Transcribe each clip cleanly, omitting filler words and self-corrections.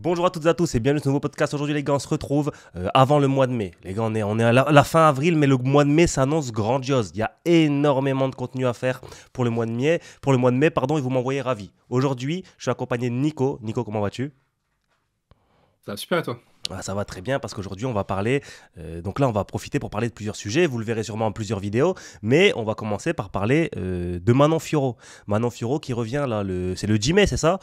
Bonjour à toutes et à tous et bienvenue dans ce nouveau podcast. Aujourd'hui les gars, on se retrouve avant le mois de mai. Les gars, on est à la fin avril, mais le mois de mai s'annonce grandiose. Il y a énormément de contenu à faire pour le mois de mai. Pour le mois de mai, pardon, et vous m'envoyez ravi. Aujourd'hui, je suis accompagné de Nico. Nico, comment vas-tu? Ça va super, et toi? Ah, ça va très bien parce qu'aujourd'hui on va parler, donc là on va profiter pour parler de plusieurs sujets, vous le verrez sûrement en plusieurs vidéos, mais on va commencer par parler de Manon Fiorot. Manon Fiorot qui revient là, c'est le 10 mai, c'est ça?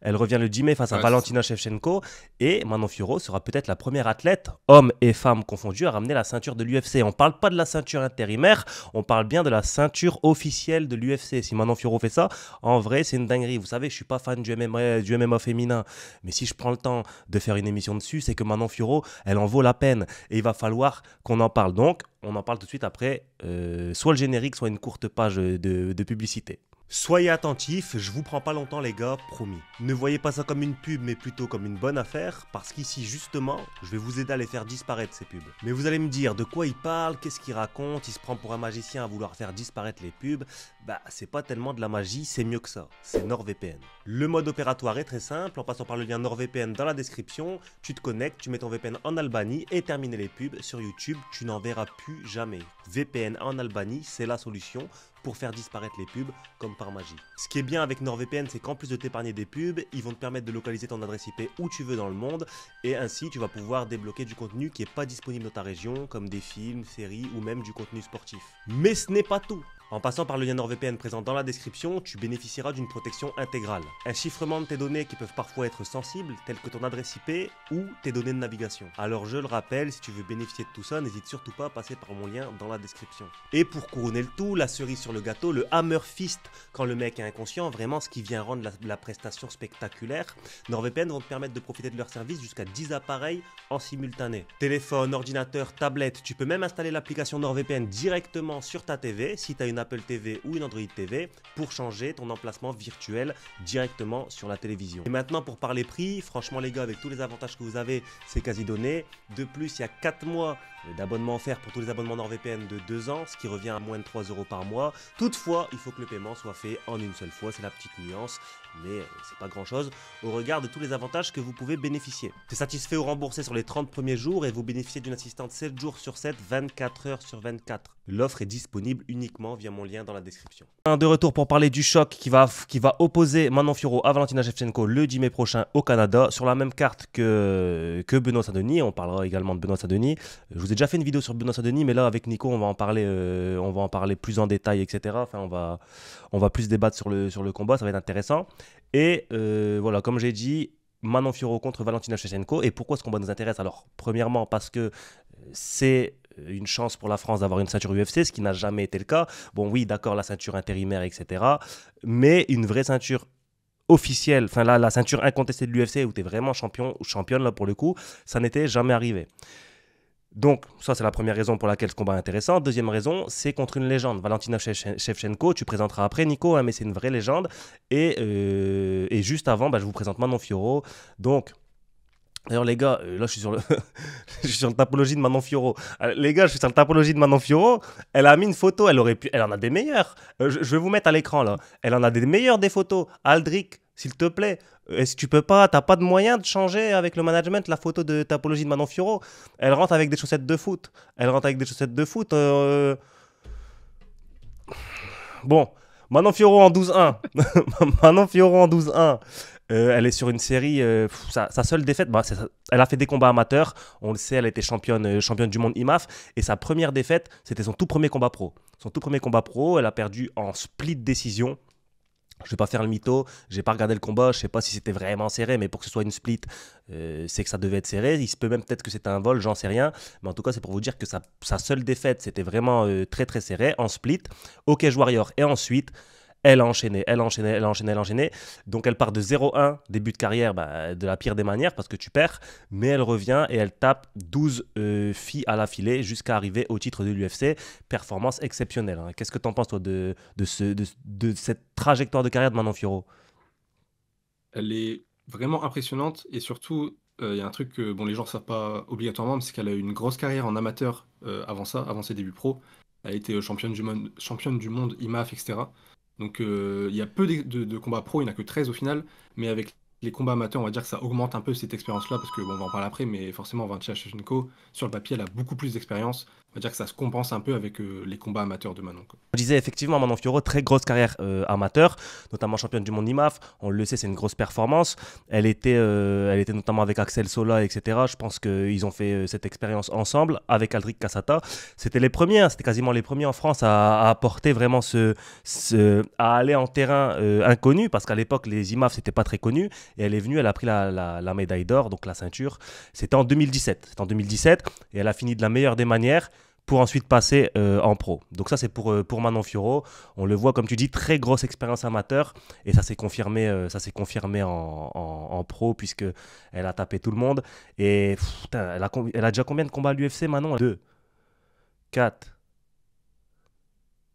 Elle revient le 10 mai face à Ouais, c'est ça. Valentina Shevchenko et Manon Fiorot sera peut-être la première athlète, hommes et femmes confondus, à ramener la ceinture de l'UFC. On parle pas de la ceinture intérimaire, on parle bien de la ceinture officielle de l'UFC. Si Manon Fiorot fait ça, en vrai c'est une dinguerie. Vous savez, je suis pas fan du MMA féminin, mais si je prends le temps de faire une émission dessus, c'est que Manon Fiorot, elle en vaut la peine. Et il va falloir qu'on en parle. Donc, on en parle tout de suite après, soit le générique, soit une courte page de publicité. Soyez attentifs, je vous prends pas longtemps les gars, promis. Ne voyez pas ça comme une pub mais plutôt comme une bonne affaire, parce qu'ici justement, je vais vous aider à les faire disparaître ces pubs. Mais vous allez me dire de quoi il parle, qu'est-ce qu'il raconte, il se prend pour un magicien à vouloir faire disparaître les pubs. Bah c'est pas tellement de la magie, c'est mieux que ça, c'est NordVPN. Le mode opératoire est très simple, en passant par le lien NordVPN dans la description, tu te connectes, tu mets ton VPN en Albanie et terminer les pubs sur YouTube, tu n'en verras plus jamais. VPN en Albanie, c'est la solution pour faire disparaître les pubs comme par magie. Ce qui est bien avec NordVPN, c'est qu'en plus de t'épargner des pubs, ils vont te permettre de localiser ton adresse IP où tu veux dans le monde et ainsi tu vas pouvoir débloquer du contenu qui n'est pas disponible dans ta région comme des films, séries ou même du contenu sportif. Mais ce n'est pas tout. En passant par le lien NordVPN présent dans la description, tu bénéficieras d'une protection intégrale. Un chiffrement de tes données qui peuvent parfois être sensibles, telles que ton adresse IP ou tes données de navigation. Alors je le rappelle, si tu veux bénéficier de tout ça, n'hésite surtout pas à passer par mon lien dans la description. Et pour couronner le tout, la cerise sur le gâteau, le Hammer Fist, quand le mec est inconscient, vraiment ce qui vient rendre la prestation spectaculaire, NordVPN vont te permettre de profiter de leur service jusqu'à 10 appareils en simultané. Téléphone, ordinateur, tablette, tu peux même installer l'application NordVPN directement sur ta TV si tu as une Apple TV ou une Android TV pour changer ton emplacement virtuel directement sur la télévision. Et maintenant pour parler prix, franchement les gars, avec tous les avantages que vous avez, c'est quasi donné. De plus, il y a 4 mois d'abonnement offert pour tous les abonnements NordVPN de 2 ans, ce qui revient à moins de 3 euros par mois. Toutefois, il faut que le paiement soit fait en une seule fois, c'est la petite nuance, mais c'est pas grand chose au regard de tous les avantages que vous pouvez bénéficier. C'est satisfait ou remboursé sur les 30 premiers jours et vous bénéficiez d'une assistante 7 jours sur 7, 24 heures sur 24. L'offre est disponible uniquement via mon lien dans la description. De retour pour parler du choc qui va opposer Manon Fiorot à Valentina Shevchenko le 10 mai prochain au Canada, sur la même carte que Benoît Saint-Denis. On parlera également de Benoît Saint-Denis. Je vous ai déjà fait une vidéo sur Benoît Saint-Denis, mais là avec Nico on va en parler plus en détail, etc. Enfin, on va plus débattre sur le combat, ça va être intéressant. Et voilà, comme j'ai dit, Manon Fiorot contre Valentina Shevchenko. Et pourquoi ce combat nous intéresse? Alors, premièrement, parce que c'est une chance pour la France d'avoir une ceinture UFC, ce qui n'a jamais été le cas. Bon, oui, d'accord, la ceinture intérimaire, etc. Mais une vraie ceinture officielle, enfin la ceinture incontestée de l'UFC où tu es vraiment champion ou championne, là pour le coup, ça n'était jamais arrivé. Donc, ça, c'est la première raison pour laquelle ce combat est intéressant. Deuxième raison, c'est contre une légende. Valentina Shevchenko, tu présenteras après, Nico, hein, mais c'est une vraie légende. Et juste avant, bah, je vous présente Manon Fiorot. Donc, d'ailleurs, les gars, là, je suis sur, je suis sur une tapologie de Manon Fiorot. Les gars, je suis sur la tapologie de Manon Fiorot. Elle a mis une photo, elle en a des meilleures. Je vais vous mettre à l'écran, là. Elle en a des meilleures, des photos. Aldric, s'il te plaît, est-ce que tu peux pas, t'as pas de moyen de changer avec le management la photo de tapologie de Manon Fiorot? Elle rentre avec des chaussettes de foot. Elle rentre avec des chaussettes de foot. Bon, Manon Fiorot en 12-1. Manon Fiorot en 12-1. Elle est sur une série, sa seule défaite, bah, elle a fait des combats amateurs, on le sait, elle était championne du monde IMAF, et sa première défaite, c'était son tout premier combat pro. Son tout premier combat pro, elle a perdu en split décision. Je ne vais pas faire le mytho, j'ai pas regardé le combat, je sais pas si c'était vraiment serré, mais pour que ce soit une split, c'est que ça devait être serré. Il se peut même peut-être que c'était un vol, j'en sais rien. Mais en tout cas, c'est pour vous dire que sa seule défaite, c'était vraiment très très serré en split, au Cage Warrior. Et ensuite, elle a enchaîné, elle a enchaîné, elle a enchaîné, elle a enchaîné. Donc elle part de 0-1, début de carrière, bah, de la pire des manières parce que tu perds. Mais elle revient et elle tape 12 filles à l'affilée jusqu'à arriver au titre de l'UFC. Performance exceptionnelle, hein. Qu'est-ce que tu en penses toi de cette trajectoire de carrière de Manon Fiorot? Elle est vraiment impressionnante et surtout, il y a un truc que bon, les gens ne savent pas obligatoirement, mais c'est qu'elle a eu une grosse carrière en amateur avant ça, avant ses débuts pro. Elle a été championne du monde IMAF, etc. Donc il y a peu de combats pro, il n'y en a que 13 au final, mais avec les combats amateurs, on va dire que ça augmente un peu cette expérience-là, parce que bon, on va en parler après, mais forcément, Valentina Shevchenko, sur le papier, elle a beaucoup plus d'expérience. On va dire que ça se compense un peu avec les combats amateurs de Manon, quoi. On disait effectivement Manon Fiorot, très grosse carrière amateur, notamment championne du monde IMAF. On le sait, c'est une grosse performance. Elle était notamment avec Axel Sola, etc. Je pense qu'ils ont fait cette expérience ensemble avec Aldric Cassata. C'était les premiers, hein, c'était quasiment les premiers en France à apporter vraiment à aller en terrain inconnu, parce qu'à l'époque, les IMAF, c'était pas très connu. Et elle est venue, elle a pris la médaille d'or, donc la ceinture. C'était en 2017. C'était en 2017 et elle a fini de la meilleure des manières pour ensuite passer en pro. Donc ça, c'est pour Manon Fiorot. On le voit, comme tu dis, très grosse expérience amateur. Et ça s'est confirmé en pro, puisque elle a tapé tout le monde. Et putain, elle a déjà combien de combats à l'UFC, Manon? 2, 4,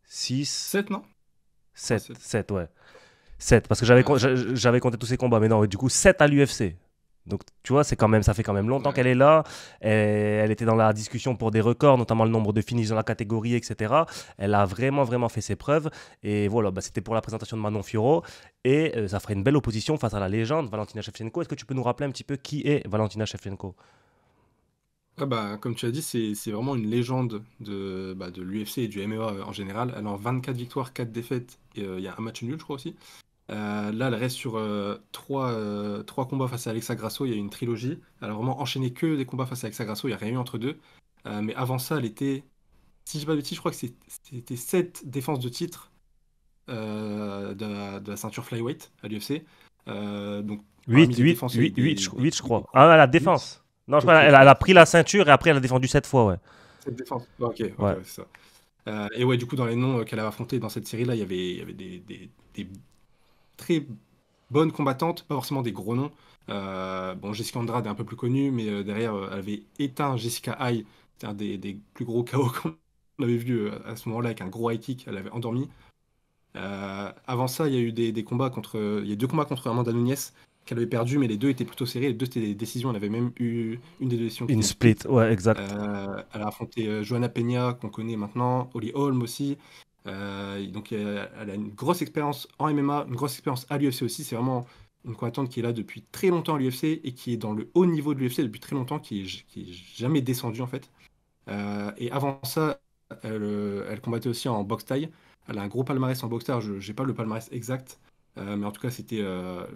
6, 7, non? Ouais, 7. 7. 7, ouais. 7, parce que j'avais compté tous ses combats. Mais non, du coup, 7 à l'UFC. Donc, tu vois, ça fait quand même longtemps Ouais. qu'elle est là. Elle était dans la discussion pour des records, notamment le nombre de finishes dans la catégorie, etc. Elle a vraiment, vraiment fait ses preuves. Et voilà, bah, c'était pour la présentation de Manon Fiorot. Et ça ferait une belle opposition face à la légende Valentina Shevchenko. Est-ce que tu peux nous rappeler un petit peu qui est Valentina Shevchenko? Ouais, bah, comme tu as dit, c'est vraiment une légende de l'UFC et du MMA en général. Elle a 24 victoires, 4 défaites, et il y a un match nul, je crois aussi. Là, elle reste sur trois combats face à Alexa Grasso. Il y a une trilogie. Elle a vraiment enchaîné que des combats face à Alexa Grasso. Il n'y a rien eu entre deux. Mais avant ça, elle était, si je dis pas de bêtises, je crois que c'était 7 défenses de titre de la ceinture flyweight à l'UFC. Donc, parmi 8, les 8, défenses, il y a eu 8, 8, des 8, je gros crois. Ah, la défense. Non, je crois Ok, elle ouais, a pris la ceinture et après elle a défendu 7 fois, ouais. 7 défenses. Ok, ok, Ouais. ouais, c'est ça. Et ouais, du coup, dans les noms qu'elle a affrontés dans cette série-là, il y avait des très bonne combattante, pas forcément des gros noms. Bon, Jessica Andrade est un peu plus connue, mais derrière, elle avait éteint Jessica Eye. C'était un des plus gros KO qu'on avait vu à ce moment-là, avec un gros high kick. Elle avait endormi. Avant ça, il y a eu des combats contre. Il y a 2 combats contre Amanda Nunes qu'elle avait perdu, mais les deux étaient plutôt serrés. Les deux, c'était des décisions. Elle avait même eu une des deux décisions qui Une était une split. split, ouais, exact. Elle a affronté Joanna Peña, qu'on connaît maintenant, Holly Holm aussi. Donc elle a une grosse expérience en MMA, une grosse expérience à l'UFC aussi. C'est vraiment une combattante qui est là depuis très longtemps à l'UFC et qui est dans le haut niveau de l'UFC depuis très longtemps, qui est jamais descendue en fait. Et avant ça, elle combattait aussi en boxe thaï. Elle a un gros palmarès en boxe thaï. Je n'ai pas le palmarès exact, mais en tout cas, c'était on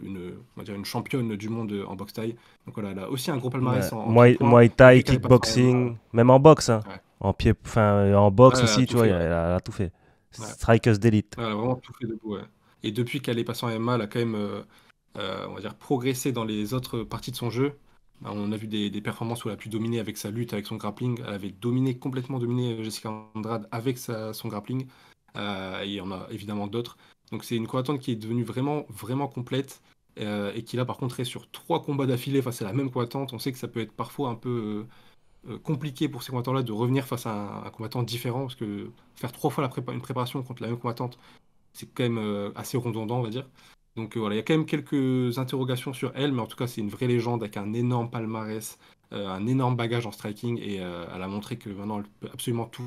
va dire une championne du monde en boxe thaï. Donc voilà, elle a aussi un gros Ouais. palmarès en pied-point. Muay Et Thai, dès qu'elle est passée en MMA, kickboxing, même en boxe, hein. ouais, En pied, enfin, en boxe ouais, elle a aussi, tu tout vois, fait, ouais. elle a tout fait. Ouais. Strikeuse d'élite. Elle a vraiment tout fait debout, ouais. Et depuis qu'elle est passée en MMA, elle a quand même, on va dire, progressé dans les autres parties de son jeu. On a vu des performances où elle a pu dominer avec sa lutte, avec son grappling. Elle avait complètement dominé Jessica Andrade avec son grappling. Et il y en a évidemment d'autres. Donc c'est une combattante qui est devenue vraiment, vraiment complète. Et qui là, par contre, est sur 3 combats d'affilée face à la même combattante. On sait que ça peut être parfois un peu compliqué pour ces combattants-là de revenir face à un combattant différent. Parce que faire 3 fois une préparation contre la même combattante, c'est quand même assez redondant, on va dire. Donc voilà, il y a quand même quelques interrogations sur elle, mais en tout cas, c'est une vraie légende avec un énorme palmarès, un énorme bagage en striking, et elle a montré que maintenant, elle peut absolument tout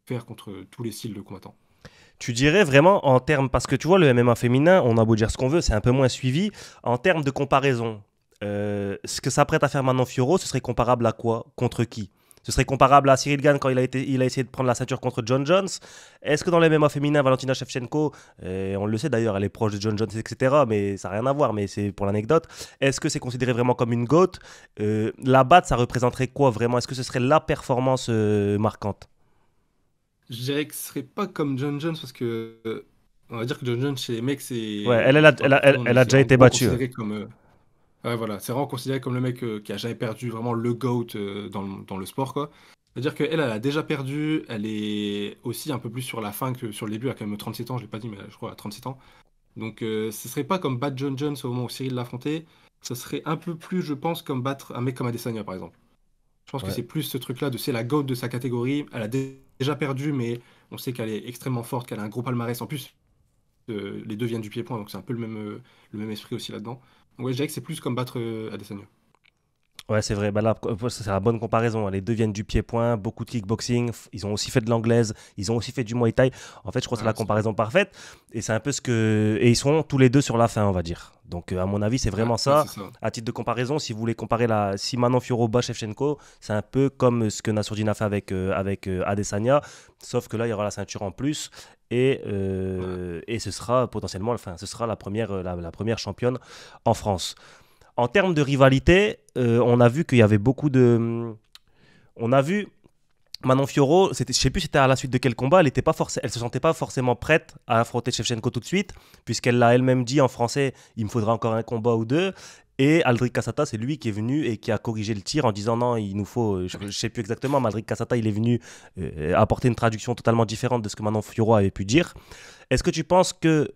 faire contre tous les styles de combattants. Tu dirais vraiment en termes, parce que tu vois, le MMA féminin, on a beau dire ce qu'on veut, c'est un peu moins suivi. En termes de comparaison, ce que s'apprête à faire Manon Fiorot, ce serait comparable à quoi? Contre qui? Ce serait comparable à Cyril Gane quand il a essayé de prendre la ceinture contre John Jones. Est-ce que dans le MMA féminin, Valentina Shevchenko, on le sait d'ailleurs, elle est proche de John Jones, etc., mais ça n'a rien à voir, mais c'est pour l'anecdote. Est-ce que c'est considéré vraiment comme une GOAT? La batte, ça représenterait quoi vraiment? Est-ce que ce serait la performance marquante? Je dirais que ce serait pas comme John Jones, parce que on va dire que John Jones, chez les mecs, Ouais, c'est c'est pas pour tout le monde, mais elle a c'est déjà en été gros battue, hein. considéré comme. Ouais, voilà, c'est vraiment considéré comme le mec qui a jamais perdu, vraiment le GOAT dans le sport, quoi. C'est-à-dire qu'elle, elle a déjà perdu, elle est aussi un peu plus sur la fin que sur le début, elle a quand même 37 ans, je l'ai pas dit, mais je crois elle a 37 ans. Donc ce serait pas comme battre John Jones au moment où Cyril l'affrontait, ce serait un peu plus, je pense, comme battre un mec comme Adesanya, par exemple. Je pense que Ouais. c'est plus ce truc-là de c'est la GOAT de sa catégorie, elle a déjà perdu, mais on sait qu'elle est extrêmement forte, qu'elle a un gros palmarès. En plus, les deux viennent du pied-point, donc c'est un peu le même esprit aussi là-dedans. Donc ouais, je dirais que c'est plus comme battre Adesanya. Ouais, c'est vrai. Bah là, c'est la bonne comparaison, hein. Les deux viennent du pied-point, beaucoup de kickboxing. Ils ont aussi fait de l'anglaise, ils ont aussi fait du muay thai. En fait, je crois que c'est la Ouais, c'est vrai. comparaison parfaite. Et c'est un peu ce que. Et ils sont tous les deux sur la fin, on va dire. Donc, à mon avis, c'est Ouais, vraiment ouais, ça. c'est ça. À titre de comparaison, si vous voulez comparer la. Si Manon Fiorot bat Shevchenko, c'est un peu comme ce que Nassourdine a fait avec Adesanya. Sauf que là, il y aura la ceinture en plus. Ouais. Et ce sera potentiellement. Enfin, ce sera la première championne en France. En termes de rivalité, on a vu qu'il y avait beaucoup de. On a vu Manon Fiorot, je sais plus c'était à la suite de quel combat, elle se sentait pas forcément prête à affronter Shevchenko tout de suite, puisqu'elle l'a elle-même dit en français, il me faudra encore un combat ou deux. Et Aldric Cassata, c'est lui qui est venu et qui a corrigé le tir en disant non, il nous faut, je ne sais plus exactement, mais Aldric Cassata, il est venu apporter une traduction totalement différente de ce que Manon Fiorot avait pu dire. Est-ce que tu penses que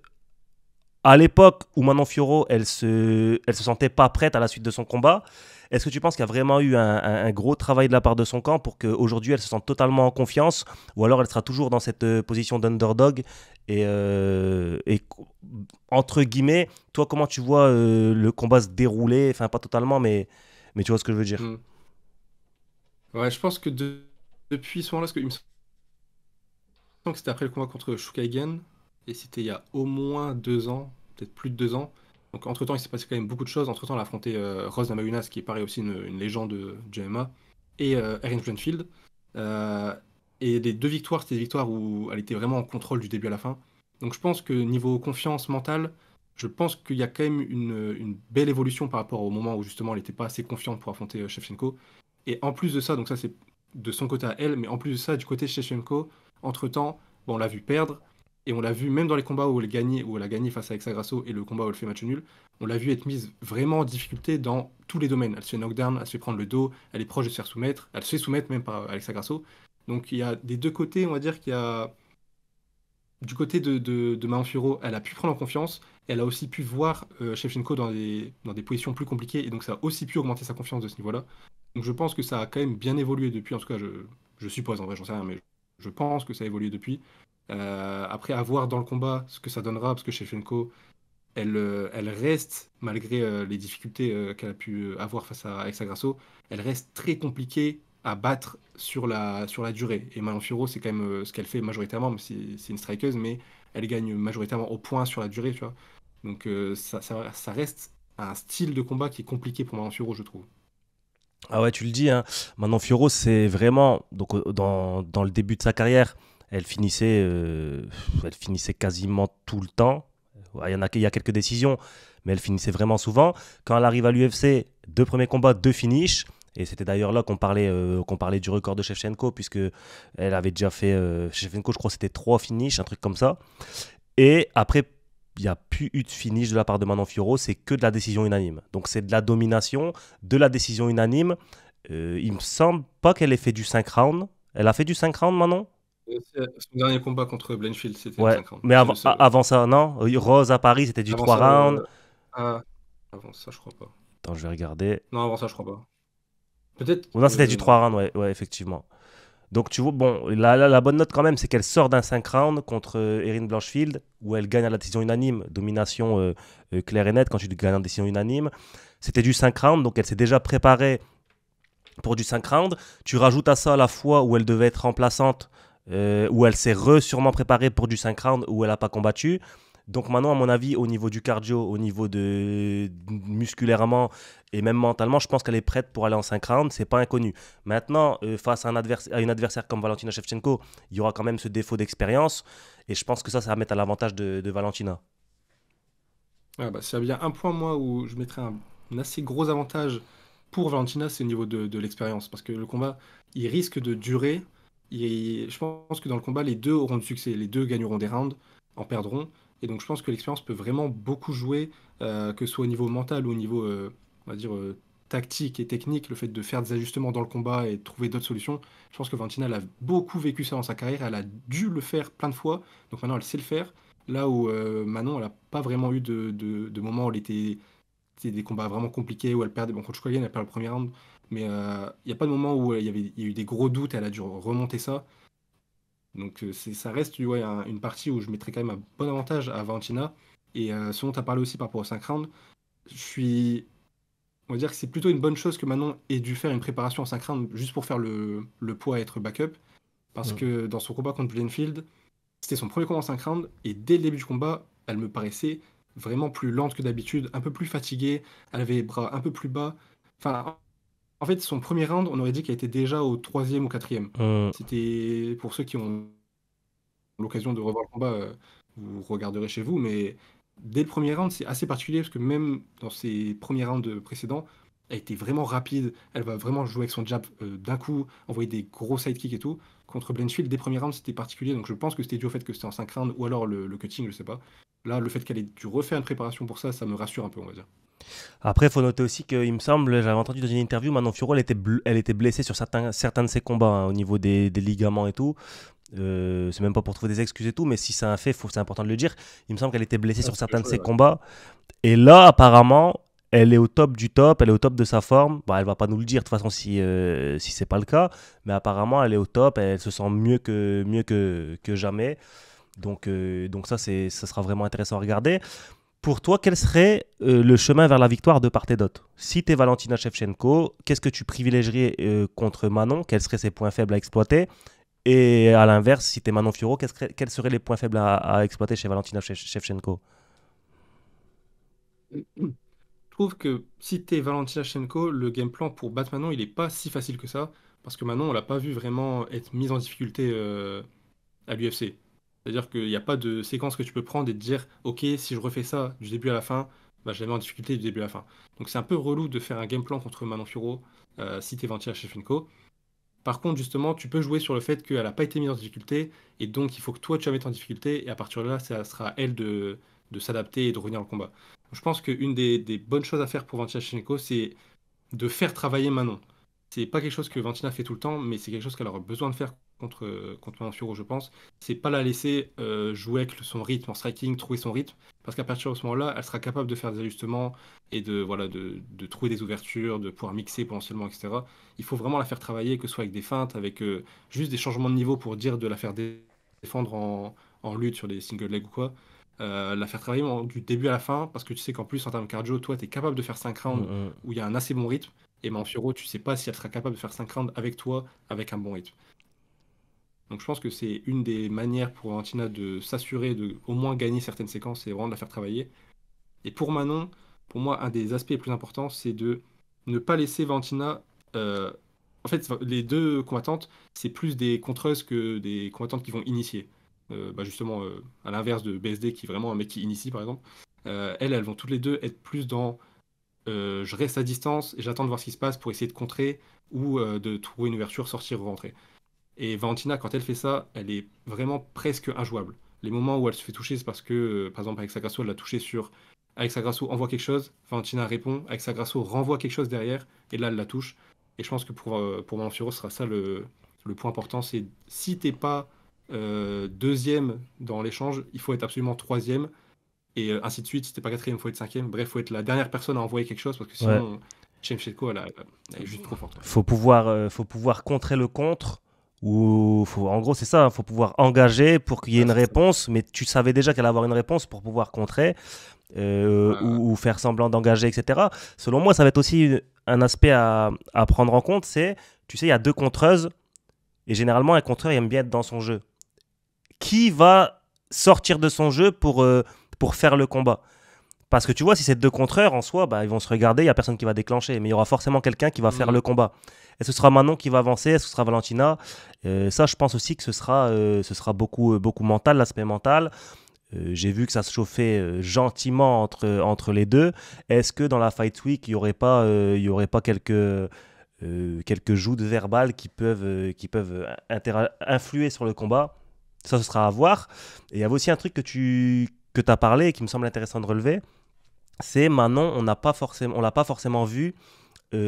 à l'époque où Manon Fiorot, elle se sentait pas prête à la suite de son combat, est-ce que tu penses qu'il y a vraiment eu un gros travail de la part de son camp pour qu'aujourd'hui elle se sente totalement en confiance, ou alors elle sera toujours dans cette position d'underdog et entre guillemets, toi comment tu vois le combat se dérouler, enfin pas totalement, mais tu vois ce que je veux dire. Mm. Ouais, je pense que depuis ce moment-là, parce qu'il me semble que c'était après le combat contre Shukaigen, et c'était il y a au moins 2 ans, peut-être plus de 2 ans. Donc entre-temps, il s'est passé quand même beaucoup de choses. Entre-temps, elle a affronté Rose Namajunas, qui est pareil aussi une légende du MMA, et Erin Blanchfield. Euh, et les deux victoires, c'était des victoires où elle était vraiment en contrôle du début à la fin. Donc je pense que niveau confiance mentale, je pense qu'il y a quand même une belle évolution par rapport au moment où justement elle n'était pas assez confiante pour affronter Shevchenko. Et en plus de ça, donc ça c'est de son côté à elle, mais en plus de ça, du côté de Shevchenko, entre-temps, bon, on l'a vu perdre, et on l'a vu même dans les combats où elle a gagné face à Alexa Grasso et le combat où elle fait match nul, on l'a vu être mise vraiment en difficulté dans tous les domaines. Elle se fait knockdown, elle se fait prendre le dos, elle est proche de se faire soumettre, elle se fait soumettre même par Alexa Grasso. Donc il y a des deux côtés, on va dire qu'il y a du côté de Manon Fiorot, elle a pu prendre en confiance, elle a aussi pu voir Shevchenko dans des positions plus compliquées, et donc ça a aussi pu augmenter sa confiance de ce niveau-là. Donc je pense que ça a quand même bien évolué depuis, en tout cas je suppose, en vrai j'en sais rien, mais je pense que ça a évolué depuis. Après, à voir dans le combat ce que ça donnera, parce que Shevchenko, elle reste, malgré les difficultés qu'elle a pu avoir face à Alexa Grasso, elle reste très compliquée à battre sur la durée. Et Manon Fiorot, c'est quand même ce qu'elle fait majoritairement, même si c'est une strikeuse, mais elle gagne majoritairement au point sur la durée, tu vois. Donc ça reste un style de combat qui est compliqué pour Manon Fiorot, je trouve. Ah ouais, tu le dis, hein. Manon Fiorot, c'est vraiment donc dans le début de sa carrière, elle finissait quasiment tout le temps. Ouais, il y a quelques décisions, mais elle finissait vraiment souvent. Quand elle arrive à l'UFC, deux premiers combats, deux finishes. Et c'était d'ailleurs là qu'on parlait du record de Shevchenko, puisque elle avait déjà fait, Shevchenko, je crois que c'était trois finishes, un truc comme ça. Et après, il n'y a plus eu de finish de la part de Manon Fiorot, c'est que de la décision unanime. Donc c'est de la domination, de la décision unanime. Il me semble pas qu'elle ait fait du 5 rounds. Elle a fait du 5 rounds, Manon. Son dernier combat contre Blanchfield, c'était du Ouais, 5 rounds. mais C'est le seul, ouais. avant ça, non. Rose à Paris, c'était du Avant 3 ça, rounds. ah, avant ça, je crois pas. Attends, je vais regarder. Non, avant ça, je crois pas. Peut-être. Oh non, c'était du Non, 3 je rounds, crois ouais, ouais, effectivement. Donc tu vois, bon, la bonne note quand même, c'est qu'elle sort d'un 5 rounds contre Erin Blanchfield, où elle gagne à la décision unanime, domination claire et nette quand tu gagnes en décision unanime. C'était du 5 rounds, donc elle s'est déjà préparée pour du 5 rounds. Tu rajoutes à ça la fois où elle devait être remplaçante, où elle s'est sûrement préparée pour du 5 rounds, où elle n'a pas combattu. Donc maintenant, à mon avis, au niveau du cardio, au niveau de musculairement et même mentalement, je pense qu'elle est prête pour aller en 5 rounds. C'est pas inconnu. Maintenant, face à une adversaire comme Valentina Shevchenko, il y aura quand même ce défaut d'expérience. Et je pense que ça va mettre à l'avantage de Valentina. pas. Ah, bah, s'il y a bien un point, moi, où je mettrais un assez gros avantage pour Valentina, c'est au niveau de l'expérience. Parce que le combat, il risque de durer. Je pense que dans le combat, les deux auront du succès. Les deux gagneront des rounds, en perdront. Et donc, je pense que l'expérience peut vraiment beaucoup jouer, que ce soit au niveau mental ou au niveau, on va dire, tactique et technique, le fait de faire des ajustements dans le combat et de trouver d'autres solutions. Je pense que Valentina, elle a beaucoup vécu ça dans sa carrière. Elle a dû le faire plein de fois. Donc maintenant, elle sait le faire. Là où Manon, elle n'a pas vraiment eu de moment où elle était, c'était des combats vraiment compliqués, où elle perdait. Bon, contre Shkoyen, elle perd le premier round, mais il n'y a pas de moment où il y a eu des gros doutes, elle a dû remonter ça. Donc ça reste ouais, une partie où je mettrais quand même un bon avantage à Valentina. Et ce dont tu as parlé aussi par rapport aux 5 rounds, je suis on va dire que c'est plutôt une bonne chose que Manon ait dû faire une préparation en 5 rounds juste pour faire le poids et être backup. Parce Mm. que dans son combat contre Blanfield, c'était son premier combat en 5 rounds. Et dès le début du combat, elle me paraissait vraiment plus lente que d'habitude, un peu plus fatiguée. Elle avait les bras un peu plus bas. Enfin, en fait, son premier round, on aurait dit qu'elle était déjà au troisième ou quatrième. Mm. C'était pour ceux qui ont l'occasion de revoir le combat, vous regarderez chez vous, mais dès le premier round, c'est assez particulier parce que même dans ses premiers rounds précédents, elle était vraiment rapide, elle va vraiment jouer avec son jab d'un coup, envoyer des gros sidekicks et tout. Contre Blanchfield, dès les premiers rounds, c'était particulier, donc je pense que c'était dû au fait que c'était en 5 rounds ou alors le cutting, je sais pas. Là, le fait qu'elle ait dû refaire une préparation pour ça, ça me rassure un peu, on va dire. Après, il faut noter aussi qu'il me semble, j'avais entendu dans une interview, Manon Fiorot, elle était blessée sur certains de ses combats, hein, au niveau des ligaments et tout. C'est même pas pour trouver des excuses et tout, mais si c'est un fait, c'est important de le dire. Il me semble qu'elle était blessée Ah, sur c'est quelque certains de chose, ses ouais. combats. Et là, apparemment, elle est au top du top, elle est au top de sa forme. Bon, elle va pas nous le dire de toute façon si c'est pas le cas, mais apparemment, elle est au top, elle se sent mieux que jamais. Donc ça sera vraiment intéressant à regarder. Pour toi, quel serait le chemin vers la victoire de part et d'autre? Si tu es Valentina Shevchenko, qu'est-ce que tu privilégierais contre Manon? Quels seraient ses points faibles à exploiter? Et à l'inverse, si tu es Manon Fiorot, quels seraient les points faibles à exploiter chez Valentina Shevchenko? Je trouve que si t'es Valentina Shevchenko, le game plan pour battre Manon, il est pas si facile que ça, parce que Manon, on l'a pas vu vraiment être mise en difficulté à l'UFC. C'est-à-dire qu'il n'y a pas de séquence que tu peux prendre et te dire, ok, si je refais ça du début à la fin, bah, je la mets en difficulté du début à la fin. Donc c'est un peu relou de faire un game plan contre Manon Fiorot si t'es Valentina Shevchenko. Par contre, justement, tu peux jouer sur le fait qu'elle n'a pas été mise en difficulté, et donc il faut que toi tu la mettes en difficulté, et à partir de là, ça sera à elle de s'adapter et de revenir au combat. Je pense qu'une des bonnes choses à faire pour Valentina Shevchenko, c'est de faire travailler Manon. C'est pas quelque chose que Valentina fait tout le temps, mais c'est quelque chose qu'elle aura besoin de faire contre Manon Fiorot, je pense. C'est pas la laisser jouer avec son rythme en striking, trouver son rythme, parce qu'à partir de ce moment-là, elle sera capable de faire des ajustements et voilà, de trouver des ouvertures, de pouvoir mixer potentiellement, etc. Il faut vraiment la faire travailler, que ce soit avec des feintes, avec juste des changements de niveau pour dire de la faire défendre en lutte sur des single leg ou quoi. La faire travailler du début à la fin, parce que tu sais qu'en plus, en termes cardio, toi, tu es capable de faire 5 rounds Mm, où il y a un assez bon rythme. Et Manfioro, tu sais pas si elle sera capable de faire 5 rounds avec toi, avec un bon rythme. Donc je pense que c'est une des manières pour Valentina de s'assurer de au moins gagner certaines séquences et vraiment de la faire travailler. Et pour Manon, pour moi, un des aspects les plus importants, c'est de ne pas laisser Valentina. euh, En fait, les deux combattantes, c'est plus des contreuses que des combattantes qui vont initier. Justement, à l'inverse de BSD, qui est vraiment un mec qui initie, par exemple. Elles vont toutes les deux être plus dans je reste à distance et j'attends de voir ce qui se passe pour essayer de contrer ou de trouver une ouverture, sortir ou rentrer. Et Valentina, quand elle fait ça, elle est vraiment presque injouable. Les moments où elle se fait toucher, c'est parce que, par exemple, avec Grasso, elle l'a touché sur. Avec Grasso envoie quelque chose, Valentina répond, avec Grasso renvoie quelque chose derrière, et là, elle la touche. Et je pense que pour Manon Fiorot, ce sera ça le point important, c'est si t'es pas deuxième dans l'échange, il faut être absolument troisième, et ainsi de suite. Si t'es pas quatrième, il faut être cinquième. Bref, il faut être la dernière personne à envoyer quelque chose, parce que ouais. sinon, Shevchenko, elle est juste trop forte. Faut pouvoir contrer le contre. En gros, c'est ça, il faut pouvoir engager pour qu'il y ait Ouais, une c'est ça. réponse, mais tu savais déjà qu'elle allait avoir une réponse pour pouvoir contrer Ouais, ouais. ou faire semblant d'engager, etc. Selon moi, ça va être aussi un aspect à prendre en compte, c'est, tu sais, il y a deux contreuses, et généralement, un contreur il aime bien être dans son jeu. Qui va sortir de son jeu pour faire le combat? Parce que tu vois, si c'est deux contreurs en soi, bah, ils vont se regarder, il n'y a personne qui va déclencher, mais il y aura forcément quelqu'un qui va faire Mhm. le combat. Est-ce que ce sera Manon qui va avancer? Est-ce que ce sera Valentina? Ça, je pense aussi que ce sera beaucoup mental, l'aspect mental. J'ai vu que ça se chauffait gentiment entre les deux. Est-ce que dans la Fight Week, il y aurait pas quelques joutes verbales qui peuvent influer sur le combat? Ça, ce sera à voir. Et il y avait aussi un truc que tu as parlé et qui me semble intéressant de relever, c'est Manon, on l'a pas forcément vu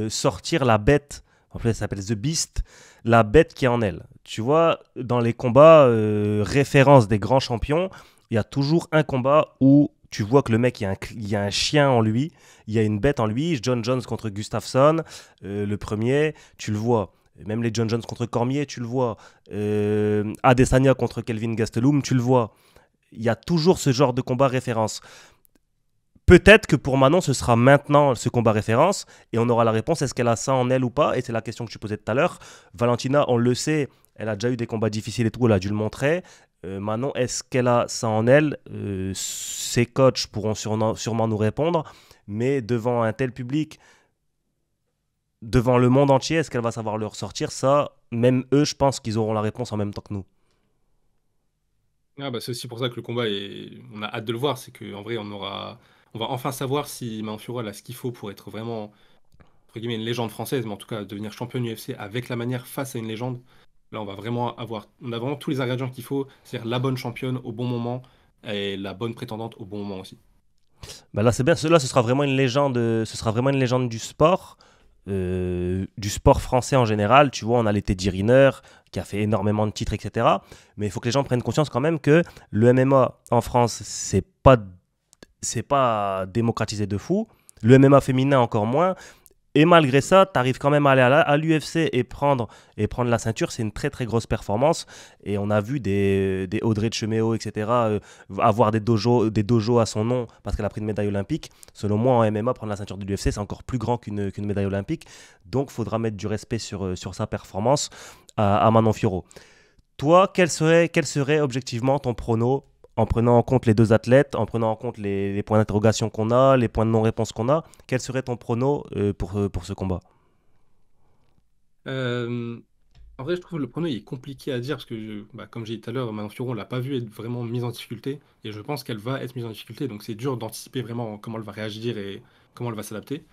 sortir la bête. En fait, elle s'appelle The Beast, la bête qui est en elle. Tu vois, dans les combats références des grands champions, il y a toujours un combat où tu vois que le mec, il y a un chien en lui, il y a une bête en lui. John Jones contre Gustafsson, le premier, tu le vois. Même les John Jones contre Cormier, tu le vois. Adesanya contre Kelvin Gastelum, tu le vois. Il y a toujours ce genre de combat référence. peut-être que pour Manon, ce sera maintenant ce combat référence et on aura la réponse, est-ce qu'elle a ça en elle ou pas? Et c'est la question que tu posais tout à l'heure. Valentina, on le sait, elle a déjà eu des combats difficiles et tout, elle a dû le montrer. Manon, est-ce qu'elle a ça en elle? Ses coachs pourront sûrement nous répondre, mais devant un tel public, devant le monde entier, est-ce qu'elle va savoir le ressortir? Ça, même eux, je pense qu'ils auront la réponse en même temps que nous. Ah bah c'est aussi pour ça que le combat on a hâte de le voir, c'est qu'en vrai on va enfin savoir si Manon Fiorot elle a ce qu'il faut pour être vraiment entre guillemets une légende française, mais en tout cas devenir championne UFC avec la manière face à une légende. Là on a vraiment tous les ingrédients qu'il faut, c'est-à-dire la bonne championne au bon moment et la bonne prétendante au bon moment aussi. Bah là, c'est bien. Là, ce sera vraiment une légende. Ce sera vraiment une légende du sport français en général. Tu vois, on a les Teddy Riner qui a fait énormément de titres, etc. Mais il faut que les gens prennent conscience quand même que le MMA en France, c'est pas démocratisé de fou. Le MMA féminin encore moins. Et malgré ça, tu arrives quand même à aller à l'UFC et prendre la ceinture. C'est une très très grosse performance. Et on a vu des Audrey Cheméo, etc., avoir des dojos à son nom parce qu'elle a pris une médaille olympique. Selon moi, en MMA, prendre la ceinture de l'UFC, c'est encore plus grand qu'une médaille olympique. Donc, il faudra mettre du respect sur sa performance à Manon Fiorot. Toi, quel serait objectivement ton prono en prenant en compte les deux athlètes, en prenant en compte les points d'interrogation qu'on a, les points de non-réponse qu'on a, quel serait ton prono pour ce combat? Euh, En vrai, je trouve le prono il est compliqué à dire parce que, bah, comme j'ai dit tout à l'heure, Manon Fiorot, on l'a pas vu être vraiment mise en difficulté et je pense qu'elle va être mise en difficulté, donc c'est dur d'anticiper vraiment comment elle va réagir et comment elle va s'adapter.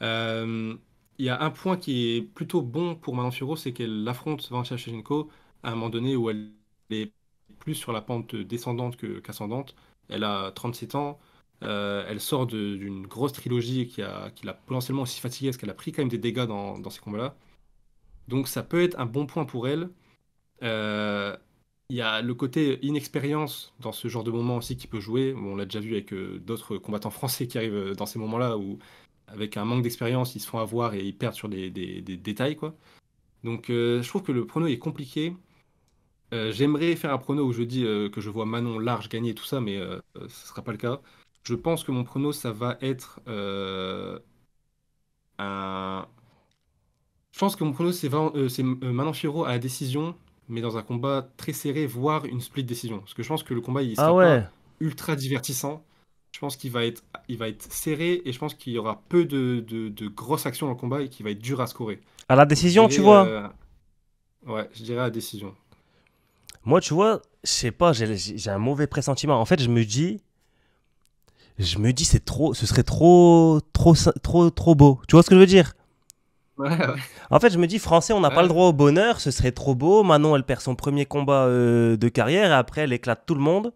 Euh, Il y a un point qui est plutôt bon pour Manon Fiorot, c'est qu'elle affronte Valentina Shevchenko à un moment donné où elle est plus sur la pente descendante qu'ascendante. Elle a 37 ans, elle sort d'une grosse trilogie qui l'a potentiellement aussi fatiguée parce qu'elle a pris quand même des dégâts dans ces combats-là. Donc ça peut être un bon point pour elle. Euh, Il y a le côté inexpérience dans ce genre de moment aussi qui peut jouer. Bon, on l'a déjà vu avec d'autres combattants français qui arrivent dans ces moments-là où, avec un manque d'expérience, ils se font avoir et ils perdent sur des détails, quoi. Donc, je trouve que le prono est compliqué. J'aimerais faire un prono où je dis que je vois Manon large gagner et tout ça, mais ce ne sera pas le cas. Je pense que mon prono, ça va être un. Je pense que mon prono, c'est Manon Fiorot à la décision, mais dans un combat très serré, voire une split décision. Parce que je pense que le combat, il Ah sera pas ouais, ultra divertissant. Je pense qu'il va être serré et je pense qu'il y aura peu de grosses actions dans le combat et qu'il va être dur à scorer. à la Donc je décision, tu dirais, vois. ouais, je dirais à la décision. Moi, tu vois, je sais pas, j'ai un mauvais pressentiment. En fait, je me dis, ce serait trop beau. Tu vois ce que je veux dire? Ouais, ouais, En fait, je me dis, français, on n'a pas le ouais. droit au bonheur, ce serait trop beau. Manon, elle perd son premier combat de carrière et après, elle éclate tout le monde.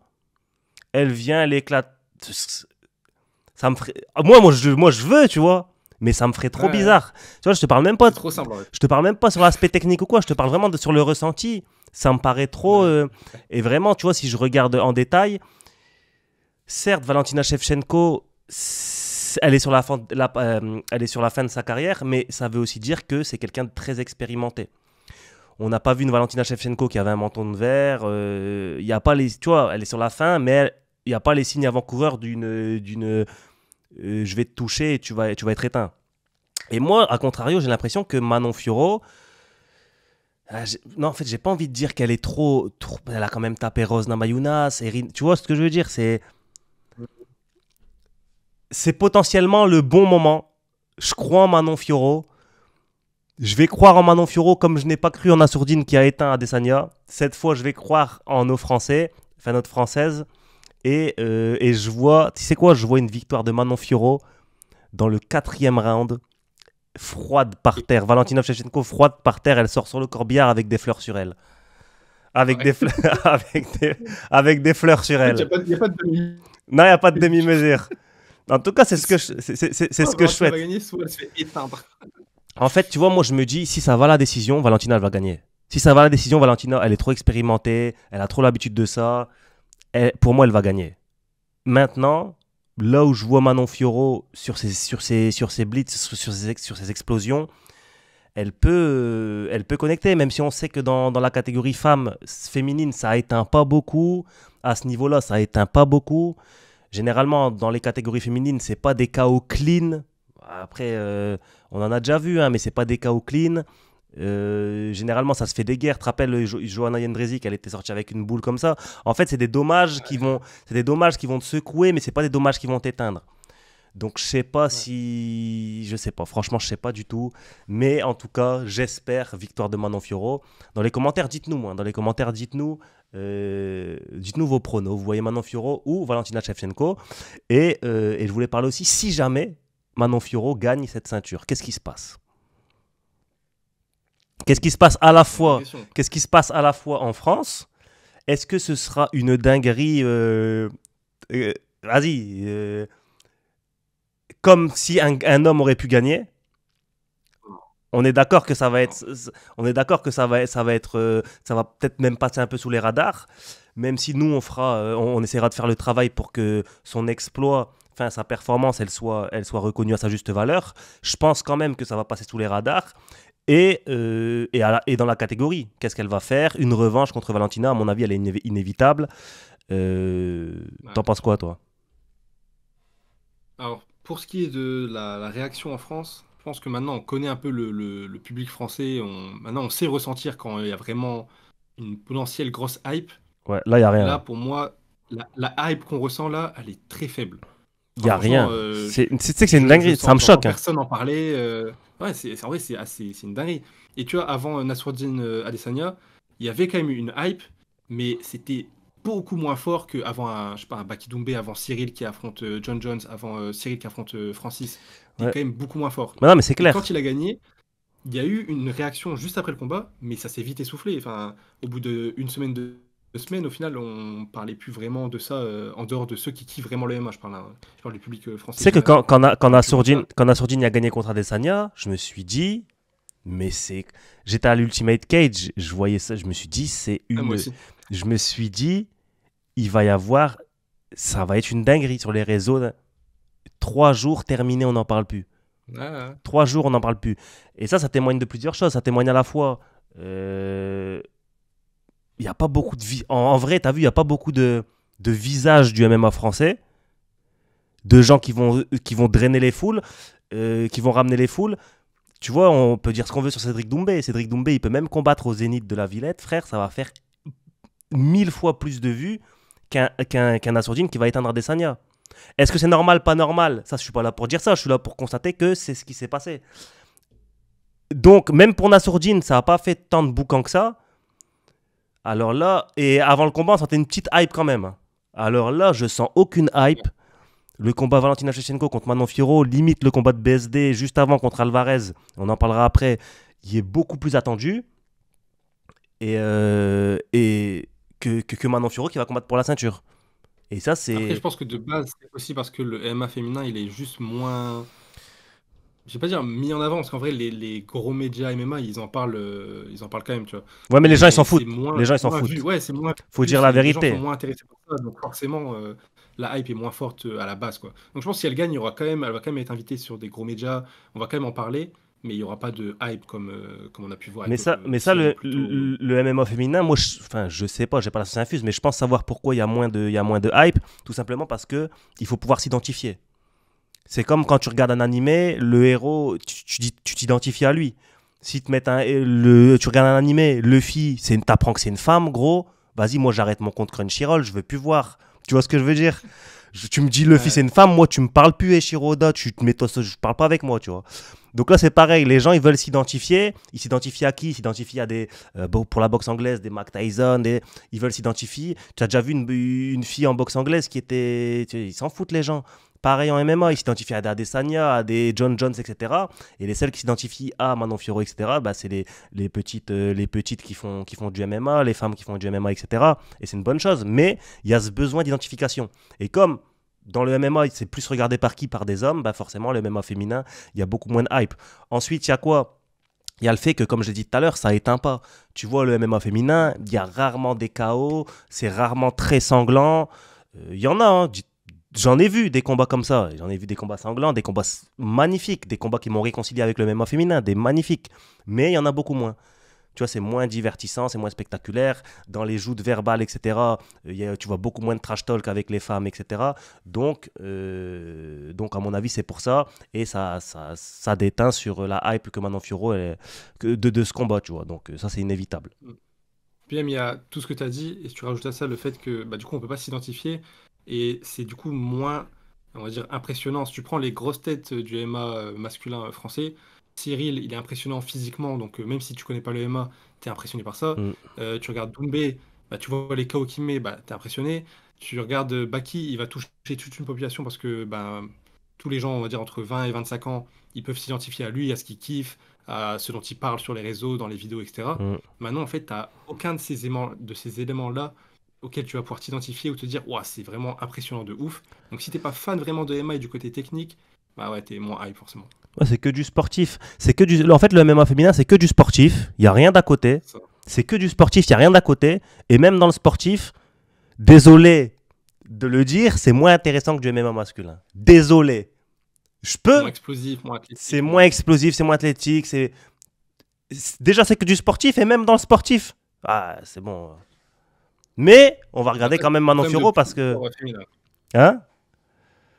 Elle vient, elle éclate. Ça me ferait. Moi, je veux, tu vois. Mais ça me ferait Ouais, trop ouais. bizarre. Tu vois, je te parle même pas. C'est trop simple en fait. Je te parle même pas sur l'aspect technique ou quoi. Je te parle vraiment sur le ressenti. Ça me paraît trop. Ouais. Et vraiment, tu vois, si je regarde en détail, certes, Valentina Shevchenko, elle est sur la fin de sa carrière, mais ça veut aussi dire que c'est quelqu'un de très expérimenté. On n'a pas vu une Valentina Shevchenko qui avait un menton de verre. Il y a pas les, tu vois, elle est sur la fin, mais il n'y a pas les signes avant-coureurs d'une je vais te toucher et tu vas être éteint. Et moi, à contrario, j'ai l'impression que Manon Fiorot, non, en fait, j'ai pas envie de dire qu'elle est trop. Elle a quand même tapé Rose Namajunas. Tu vois ce que je veux dire? C'est potentiellement le bon moment. Je crois en Manon Fiorot. Je vais croire en Manon Fiorot comme je n'ai pas cru en Assourdine qui a éteint Adesanya. Cette fois, je vais croire en nos Français, enfin notre Française. Et je vois, tu sais quoi, je vois une victoire de Manon Fiorot dans le quatrième round, froide par Et- terre. Valentina Shevchenko, froide par terre, elle sort sur le corbillard avec des fleurs sur elle. Avec Ouais. des, avec des fleurs sur En fait, elle. il y a pas de demi. Non, il n'y a pas de demi-mesure. En tout cas, c'est ce que c'est Soit ce que je Valentina va souhaite. gagner, soit elle se fait éteindre. En fait, tu vois, moi, je me dis, si ça va la décision, Valentina, elle va gagner. Si ça va la décision, Valentina, elle est trop expérimentée, elle a trop l'habitude de ça. Pour moi, elle va gagner. Maintenant, là où je vois Manon Fiorot sur ses blitz, sur ses explosions, elle peut connecter, même si on sait que dans la catégorie femmes féminine, ça éteint pas beaucoup. À ce niveau-là, ça éteint pas beaucoup. Généralement, dans les catégories féminines, c'est pas des KO clean. Après, on en a déjà vu, hein, mais c'est pas des KO clean. Généralement, ça se fait des guerres. Tu te rappelles, Joanna Jędrzejczyk, elle était sortie avec une boule comme ça. En fait, c'est des dommages qui vont te secouer, mais c'est pas des dommages qui vont t'éteindre. Donc, je sais pas Ouais. si, je sais pas. Franchement, je sais pas du tout. Mais en tout cas, j'espère victoire de Manon Fiorot. Dans les commentaires, dites-nous, moi. Dans les commentaires, dites-nous vos pronos. Vous voyez Manon Fiorot ou Valentina Shevchenko. Et je voulais parler aussi, si jamais Manon Fiorot gagne cette ceinture, qu'est-ce qui se passe? Qu'est-ce qui se passe à la Bonne fois, question. qu'est-ce qui se passe à la fois en France? Est-ce que ce sera une dinguerie euh, vas-y, comme si un homme aurait pu gagner? On est d'accord que ça va Non. être, on est d'accord que ça va être, ça va peut-être même passer un peu sous les radars, même si nous on essaiera de faire le travail pour que son exploit, enfin sa performance, elle soit reconnue à sa juste valeur. Je pense quand même que ça va passer sous les radars. Et dans la catégorie, qu'est-ce qu'elle va faire? Une revanche contre Valentina, à mon avis, elle est inévitable. Ouais. T'en penses quoi, toi? Alors, pour ce qui est de la réaction en France, je pense que maintenant on connaît un peu le public français. Maintenant, on sait ressentir quand il y a vraiment une potentielle grosse hype. Ouais, là, il n'y a Là, rien. pour moi, la hype qu'on ressent là, elle est très faible. Il n'y Enfin, a franchement, rien. Tu sais que c'est une je dinguerie, ça me j'entends choque, hein. personne en parler. Ouais, en vrai, c'est une dinguerie. Et tu vois, avant Nassourdine Adesanya, il y avait quand même une hype, mais c'était beaucoup moins fort qu'avant je sais pas, un Baki Doumbé, avant Cyril qui affronte John Jones, avant Cyril qui affronte Francis. C'était Ouais. quand même beaucoup moins fort. Mais non, mais c'est Et quand clair. il a gagné, il y a eu une réaction juste après le combat, mais ça s'est vite essoufflé. Enfin, au bout d'une semaine, 2 semaines, au final, on parlait plus vraiment de ça en dehors de ceux qui kiffent vraiment le MMA. Je parle du public Tu français sais que général. On quand parlait plus de Nassourdine, ça. quand Nassourdine a gagné contre Adesanya, je me suis dit, mais c'est. J'étais à l'Ultimate Cage, je voyais ça, je me suis dit, c'est Ah, moi une. aussi. Je me suis dit, il va y avoir. Ça va être une dinguerie sur les réseaux. 3 jours terminés, on n'en parle plus. Ah, 3 jours, on n'en parle plus. Et ça témoigne de plusieurs choses. Ça témoigne à la fois. Il n'y a pas beaucoup de. En vrai, tu as vu, il n'y a pas beaucoup de visages du MMA français, de gens qui vont drainer les foules, qui vont ramener les foules. Tu vois, on peut dire ce qu'on veut sur Cédric Doumbé. Cédric Doumbé, il peut même combattre au Zénith de la Villette. Frère, ça va faire 1000 fois plus de vues qu'un Assourdine qui va éteindre Adesanya. Est-ce que c'est normal, pas normal? Ça, je suis pas là pour dire ça. Je suis là pour constater que c'est ce qui s'est passé. Donc, même pour Nassourdine, ça n'a pas fait tant de boucan que ça. Alors là, et avant le combat, on sentait une petite hype quand même. Alors là, je sens aucune hype. Le combat Valentina Shevchenko contre Manon Fiorot, limite le combat de BSD juste avant contre Alvarez, on en parlera après, il est beaucoup plus attendu. Et que Manon Fiorot qui va combattre pour la ceinture. Et ça, après, je c'est. pense que de base, c'est aussi parce que le MMA féminin, il est juste moins. Je vais pas dire mis en avant, parce qu'en vrai, les gros médias MMA, ils en parlent quand même, tu vois. Ouais, mais les gens, ils Mais s'en c'est foutent. Les gens, ils s'en moins vu. foutent. Ouais, c'est moins Faut vu, dire la les gens sont vérité. moins intéressés par ça, donc forcément, la hype est moins forte à la base, quoi. Donc je pense que si elle gagne, elle va quand même être invitée sur des gros médias, on va quand même en parler, mais il y aura pas de hype comme on a pu voir avec d'autres. Mais ça Si elle est plutôt. le MMA féminin, moi, enfin, je sais pas, j'ai pas la science infuse, mais je pense savoir pourquoi il y a moins de hype. Tout simplement parce que il faut pouvoir s'identifier. C'est comme quand tu regardes un animé, le héros, tu t'identifies à lui. Si te mettent tu regardes un animé, Luffy, t'apprends que c'est une femme, gros, vas-y, moi j'arrête mon compte Crunchyroll, je veux plus voir. Tu vois ce que je veux dire? Tu me dis Luffy c'est Ouais, une femme, moi tu me parles plus, Eiichiro Oda, tu te mets toi, je parle pas avec moi, tu vois. Donc là c'est pareil, les gens ils veulent s'identifier, ils s'identifient à qui? Ils s'identifient à des, pour la boxe anglaise, des Mike Tyson, ils veulent s'identifier. Tu as déjà vu une fille en boxe anglaise qui était, ils s'en foutent les gens. Pareil en MMA, ils s'identifient à des Adesanya, à des John Jones, etc. Et les seuls qui s'identifient à Manon Fiorot, etc., bah, c'est les petites qui font du MMA, les femmes qui font du MMA, etc. Et c'est une bonne chose. Mais il y a ce besoin d'identification. Et comme dans le MMA, c'est plus regardé par qui? Par des hommes, bah forcément, le MMA féminin, il y a beaucoup moins de hype. Ensuite, il y a quoi? Il y a le fait que, comme je l'ai dit tout à l'heure, ça éteint pas. Tu vois, le MMA féminin, il y a rarement des KO, c'est rarement très sanglant. Il y en a, hein. J'en ai vu des combats comme ça. J'en ai vu des combats sanglants, des combats magnifiques, des combats qui m'ont réconcilié avec le MMA féminin, des magnifiques. Mais il y en a beaucoup moins. Tu vois, c'est moins divertissant, c'est moins spectaculaire. Dans les joutes verbales, etc., tu vois beaucoup moins de trash talk avec les femmes, etc. Donc à mon avis, c'est pour ça. Et ça déteint sur la hype que Manon Fiorot de ce combat, tu vois. Donc ça, c'est inévitable. Puis même, il y a tout ce que tu as dit, et tu rajoutes à ça le fait que bah, du coup, on peut pas s'identifier, et c'est du coup moins, on va dire, impressionnant. Si tu prends les grosses têtes du MMA masculin français, Cyril, il est impressionnant physiquement, donc même si tu connais pas le MMA, tu es impressionné par ça. Mm, Tu regardes Doumbé, bah, tu vois les KO qu'il met, bah, tu es impressionné. Tu regardes Baki, il va toucher toute une population parce que bah, tous les gens, on va dire, entre 20 et 25 ans, ils peuvent s'identifier à lui, à ce qu'il kiffe, à ce dont il parle sur les réseaux, dans les vidéos, etc. mm. Maintenant, en fait, tu n'as aucun de ces éléments-là auxquels tu vas pouvoir t'identifier ou te dire, ouah, c'est vraiment impressionnant de ouf. Donc, si t'es pas fan vraiment de MMA et du côté technique, bah ouais, t'es moins hype forcément. Ouais, c'est que du sportif. En fait, le MMA féminin, c'est que du sportif. Il n'y a rien d'à côté. Ça. C'est que du sportif, il n'y a rien d'à côté. Et même dans le sportif, désolé de le dire, c'est moins intéressant que du MMA masculin. Désolé. Je peux. Moins explosif, moins C'est athlétique. moins explosif, c'est moins athlétique. Déjà, c'est que du sportif. Et même dans le sportif, ah, c'est bon. Mais on va regarder Après, quand même c'est le Manon problème de Fiorot beaucoup parce de que. sports féminins. Hein?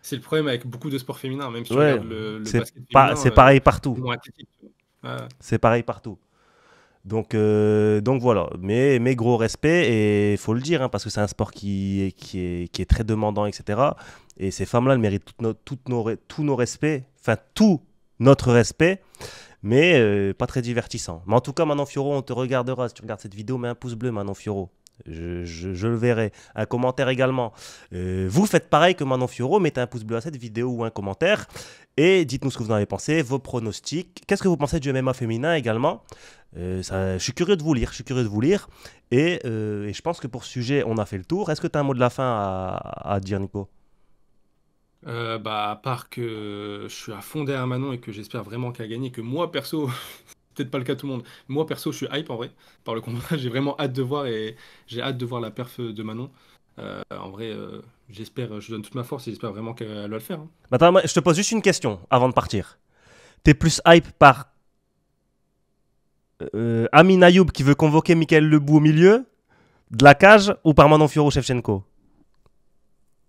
C'est le problème avec beaucoup de sports féminins, même si tu Ouais, regardes le basket féminin, c'est pareil c'est partout. moins athlétique. Tu vois. Ouais. C'est pareil partout. Donc voilà, mais gros respect, et il faut le dire, hein, parce que c'est un sport qui est très demandant, etc. Et ces femmes-là, elles méritent tous nos respects, enfin tout notre respect, mais pas très divertissant. Mais en tout cas, Manon Fiorot, on te regardera. Si tu regardes cette vidéo, mets un pouce bleu, Manon Fiorot. Je le verrai. Un commentaire également. Vous faites pareil que Manon Fiorot, mettez un pouce bleu à cette vidéo ou un commentaire. Et dites-nous ce que vous en avez pensé, vos pronostics. Qu'est-ce que vous pensez du MMA féminin également? Je suis curieux de vous lire. Et je pense que pour ce sujet, on a fait le tour. Est-ce que tu as un mot de la fin à dire, Nico? Bah, à part que je suis à fond derrière Manon et que j'espère vraiment qu'elle gagne, que moi perso, peut-être pas le cas de tout le monde, moi perso, je suis hype en vrai par le combat. J'ai vraiment hâte de voir et j'ai hâte de voir la perf de Manon. En vrai, j'espère, je donne toute ma force et j'espère vraiment qu'elle va le faire. Hein. Attends, je te pose juste une question avant de partir. T'es plus hype par Amin Ayoub qui veut convoquer Michael Lebou au milieu de la cage ou par Manon Fiorot-Shevchenko?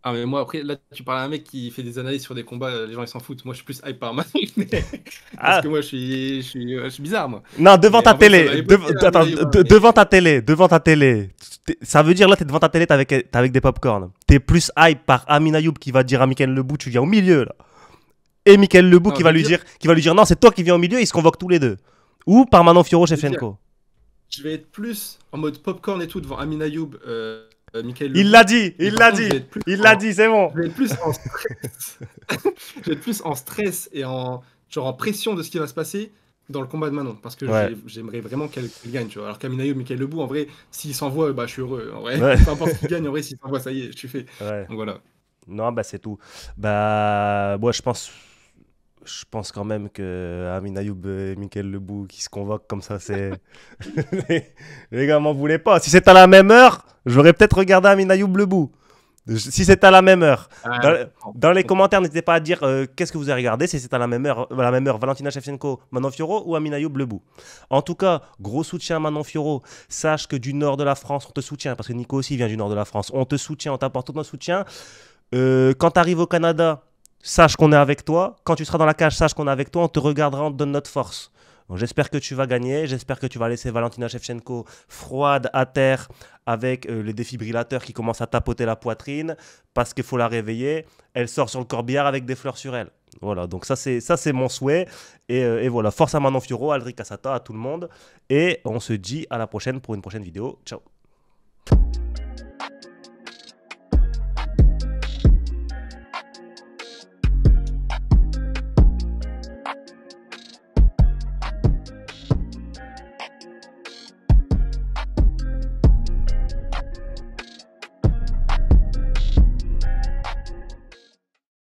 Ah, mais moi, après, là, tu parles à un mec qui fait des analyses sur des combats, les gens ils s'en foutent. Moi, je suis plus hype par Manon, parce Ah, que moi, je suis bizarre, moi. non, devant Mais ta en vrai, ça va télé. évoquer un Attends, Ayoub, hein, mais- devant ta télé. Devant ta télé. Ça veut dire là, t'es devant ta télé, t'es avec des popcorn. T'es plus hype par Amin Ayoub qui va dire à Michael Lebou, tu viens au milieu là. Et Michael Lebou Non, qui va lui dire non, c'est toi qui viens au milieu, ils se convoquent tous les deux. Ou par Manon je veux dire, Fiorot-Shevchenko. je vais être plus en mode popcorn et tout devant Amin Ayoub, Michael Il Lebou. l'a dit, Mais il par l'a contre, dit, il l'a dit, c'est bon. je vais être plus en stress. Je vais être plus en stress et genre en pression de ce qui va se passer dans le combat de Manon. Parce que Ouais, j'aimerais vraiment qu'elle gagne. Tu vois. Alors qu'Amin Ayoub, Michael Lebou, en vrai, s'il s'envoie, bah, je suis heureux. En vrai, ouais, peu importe qui gagne, en vrai, s'il s'envoie, ça y est, je suis fait. ouais. Donc voilà. Non, bah c'est tout. Bah, moi je pense quand même que Amin Ayoub et Michael Lebou qui se convoquent comme ça, c'est. Les gars m'en voulaient pas. Si c'était à la même heure, j'aurais peut-être regardé Amin Ayoub Lebou. Si c'était à la même heure. Ah, Dans, je comprends, dans les je comprends. commentaires, n'hésitez pas à dire qu'est-ce que vous avez regardé, si c'est à la même heure, Valentina Shevchenko, Manon Fiorot ou Amin Ayoub Lebou. En tout cas, gros soutien à Manon Fiorot. Sache que du nord de la France, on te soutient, parce que Nico aussi vient du nord de la France. On te soutient, on t'apporte tout notre soutien. Quand tu arrives au Canada, sache qu'on est avec toi. Quand tu seras dans la cage, sache qu'on est avec toi. On te regardera, on te donne notre force. Donc, j'espère que tu vas gagner. J'espère que tu vas laisser Valentina Shevchenko froide à terre avec le défibrillateur qui commence à tapoter la poitrine parce qu'il faut la réveiller. Elle sort sur le corbillard avec des fleurs sur elle. Voilà, donc ça c'est mon souhait. Et voilà, force à Manon Fiorot, à Aldric Cassata, à tout le monde. Et on se dit à la prochaine pour une prochaine vidéo. Ciao.